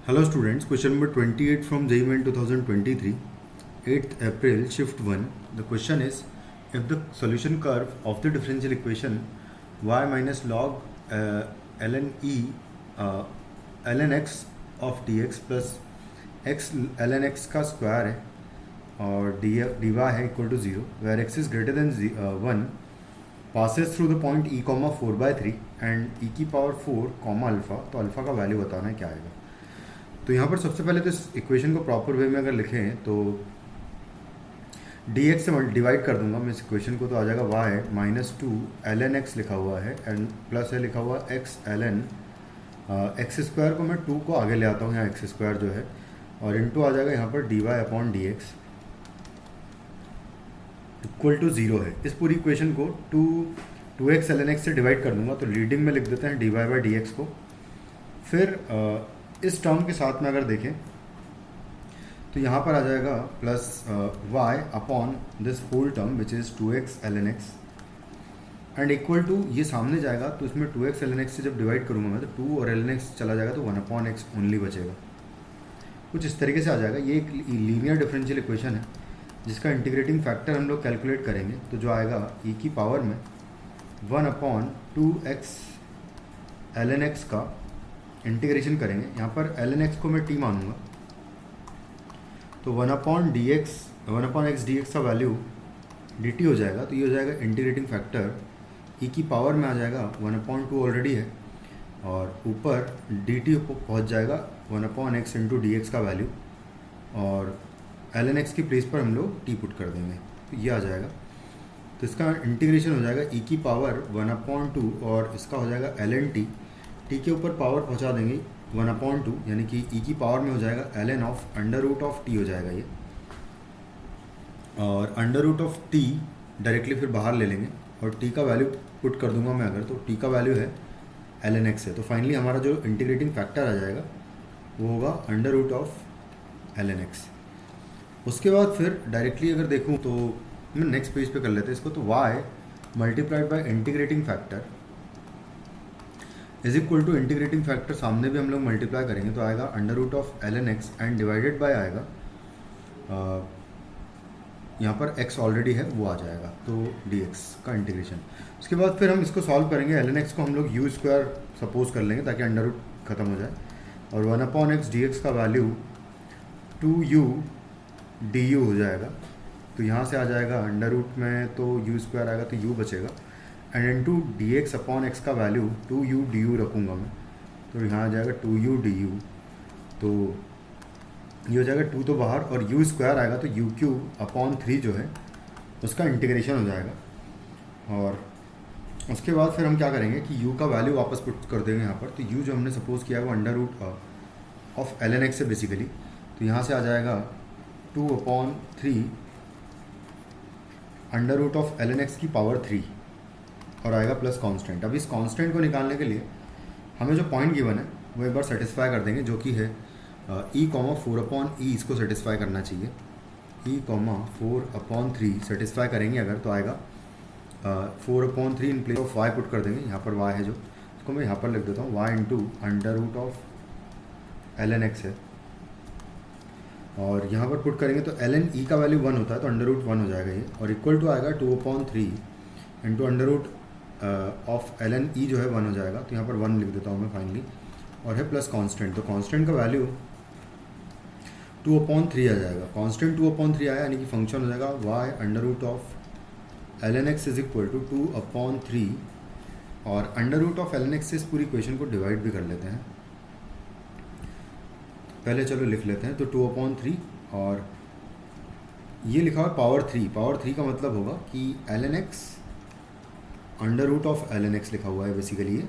Hello students, question number 28 from JEE Main 2023, 8th April, shift 1. The question is, if the solution curve of the differential equation y minus log ln e ln x of dx plus x ln x का square है और dy है equal to 0 where x is greater than 1 passes through the point e comma 4/3 and e की power 4 comma alpha, तो alpha का value बताना है क्या आएगा। तो यहाँ पर सबसे पहले तो इस इक्वेशन को प्रॉपर वे में अगर लिखें तो डी एक्स से डिवाइड कर दूंगा मैं इस इक्वेशन को, तो आ जाएगा y minus two L N X लिखा हुआ है एंड प्लस है लिखा हुआ X L N X square को मैं 2 को आगे ले आता हूँ यहाँ एक्स स्क्वायर जो है, और इनटू आ जाएगा यहाँ पर D Y upon D X equal to 0 है। इस पूरी इक्वेशन को two X L N X से डिवाइड कर दूंगा, तो लीडिंग में लिख देते हैं D Y by D X को। फिर इस टर्म के साथ में अगर देखें तो यहाँ पर आ जाएगा plus y upon this whole term which is 2x ln x and equal to, ये सामने जाएगा तो इसमें 2x ln x से जब डिवाइड करूँगा मैं तो 2 और ln x चला जाएगा तो 1 अपॉन एक्स ओनली बचेगा। कुछ इस तरीके से आ जाएगा। ये एक लीनियर डिफरेंशियल इक्वेशन है जिसका इंटीग्रेटिंग फैक्टर हम लोग कैलकुलेट करेंगे, तो जो आएगा e की पावर में 1 अपॉन 2x ln x का इंटीग्रेशन करेंगे। यहाँ पर ln x को मैं t मानूंगा, तो 1 अपॉन एक्स डी एक्स का वैल्यू dt हो जाएगा, तो ये हो जाएगा इंटीग्रेटिंग फैक्टर e की पावर में आ जाएगा 1 अपॉन 2 ऑलरेडी है, और ऊपर dt पहुँच जाएगा 1 upon x into D x का वैल्यू, और ln x की प्लेस पर हम लोग t पुट कर देंगे, तो ये आ जाएगा। तो इसका इंटीग्रेशन हो जाएगा e की पावर 1 अपॉन 2 और इसका हो जाएगा ln t, टी के ऊपर पावर पहुंचा देंगे 1 अपॉन 2, यानी कि ई की पावर में हो जाएगा ln of under root of T हो जाएगा ये, और under root of T directly फिर बाहर ले लेंगे और टी का वैल्यू पुट कर दूंगा मैं अगर, तो टी का वैल्यू है ln x है, तो फाइनली हमारा जो इंटीग्रेटिंग फैक्टर आ जाएगा वो होगा under root of ln x। उसके बाद फिर डायरेक्टली अगर देखूँ तो मैं नेक्स्ट पेज पे कर लेते हैं इसको, तो y multiplied by integrating factor is equal to integrating factor सामने भी हम लोग मल्टीप्लाई करेंगे तो आएगा under root of ln x and divided by आएगा यहाँ पर x ऑलरेडी है वो आ जाएगा, तो dx का इंटीग्रेशन। उसके बाद फिर हम इसको सॉल्व करेंगे, ln x को हम लोग यू स्क्वायर सपोज कर लेंगे ताकि अंडर रूट खत्म हो जाए, और 1 अपॉन एक्स डी एक्स का वैल्यू 2u du हो जाएगा, तो यहाँ से आ जाएगा अंडर रूट में तो u स्क्वायर आएगा तो u बचेगा, and into D x upon x का वैल्यू 2u du रखूँगा मैं, तो यहाँ आ जाएगा 2u du, तो ये हो जाएगा 2 तो बाहर, और u स्क्वायर आएगा तो u क्यूब अपॉन 3 जो है उसका इंटीग्रेशन हो जाएगा। और उसके बाद फिर हम क्या करेंगे कि u का वैल्यू वापस पुट कर देंगे यहाँ पर, तो u जो हमने सपोज किया है वो under root of ln x है बेसिकली, तो यहाँ से आ जाएगा 2 upon 3 under root of ln x की पावर 3 और आएगा प्लस कांस्टेंट। अब इस कांस्टेंट को निकालने के लिए हमें जो पॉइंट गिवन है वो एक बार सेटिस्फाई कर देंगे, जो कि है e कॉमा 4 अपॉन ई, इसको सेटिस्फाई करना चाहिए। e कॉमा 4 अपॉन 3 सेटिस्फाई करेंगे अगर तो आएगा 4 upon 3 in place of y put कर देंगे, यहाँ पर y है जो, इसको मैं यहाँ पर लिख देता हूँ y into under root of ln x है, और यहाँ पर पुट करेंगे तो ln e का वैल्यू 1 होता है तो अंडर रूट 1 हो जाएगा ये, और इक्वल टू आएगा 2 upon 3 into under root of ln e जो है 1 हो जाएगा, तो यहाँ पर 1 लिख देता हूँ मैं फाइनली, और है प्लस कांस्टेंट, तो कांस्टेंट का वैल्यू 2 अपॉन 3 आ जाएगा। कांस्टेंट 2 अपॉन 3 आया, यानी कि फंक्शन हो जाएगा y under root of ln x is equal to 2 upon 3, और under root of ln x से इस पूरी इक्वेशन को डिवाइड भी कर लेते हैं। पहले चलो लिख लेते हैं, तो 2 अपॉन 3 और ये लिखा हुआ पावर 3 का मतलब होगा कि ln x under root of ln x लिखा हुआ है बेसिकली ये,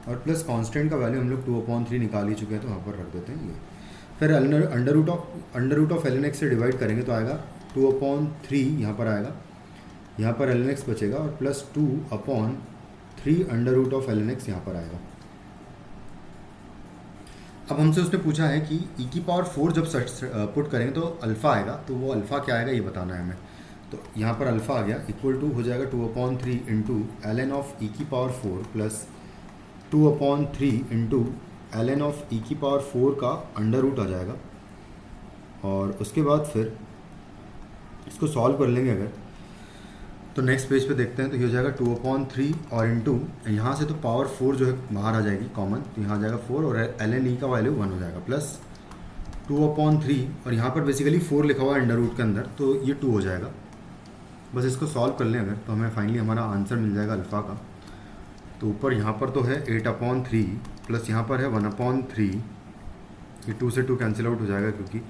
और प्लस कांस्टेंट का वैल्यू हम लोग 2 अपॉन 3 निकाल ही चुके हैं तो वहाँ पर रख देते हैं ये। फिर under root of ln x से डिवाइड करेंगे तो आएगा 2 अपॉन 3 यहाँ पर आएगा, यहाँ पर ln x बचेगा, और plus 2 upon 3 under root of ln x यहाँ पर आएगा। अब हमसे उसने पूछा है कि e की पावर 4 जब पुट करेंगे तो अल्फ़ा आएगा, तो वो अल्फ़ा क्या आएगा ये बताना है हमें। तो यहाँ पर अल्फ़ा आ गया, इक्वल टू हो जाएगा 2 upon 3 into ln of e की power 4 plus 2 upon 3 into ln of e की पावर 4 का अंडर रूट आ जाएगा, और उसके बाद फिर इसको सॉल्व कर लेंगे अगर, तो नेक्स्ट पेज पे देखते हैं तो ये हो जाएगा 2/3 और इंटू यहाँ से तो पावर 4 जो है बाहर आ जाएगी कॉमन, तो यहाँ आ जाएगा 4 और ln e का वैल्यू 1 हो जाएगा, प्लस 2/3 और यहाँ पर बेसिकली 4 लिखा हुआ है अंडर रूट के अंदर, तो ये 2 हो जाएगा। बस इसको सॉल्व कर लें अगर, तो हमें फाइनली हमारा आंसर मिल जाएगा अल्फ़ा का। तो ऊपर यहाँ पर तो है 8/3 प्लस यहाँ पर है 1/3, ये 2 से 2 कैंसिल आउट हो जाएगा क्योंकि,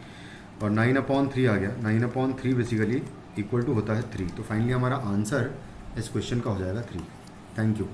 और 9/3 आ गया। 9/3 बेसिकली इक्वल टू होता है 3, तो फाइनली हमारा आंसर इस क्वेश्चन का हो जाएगा 3। Thank you.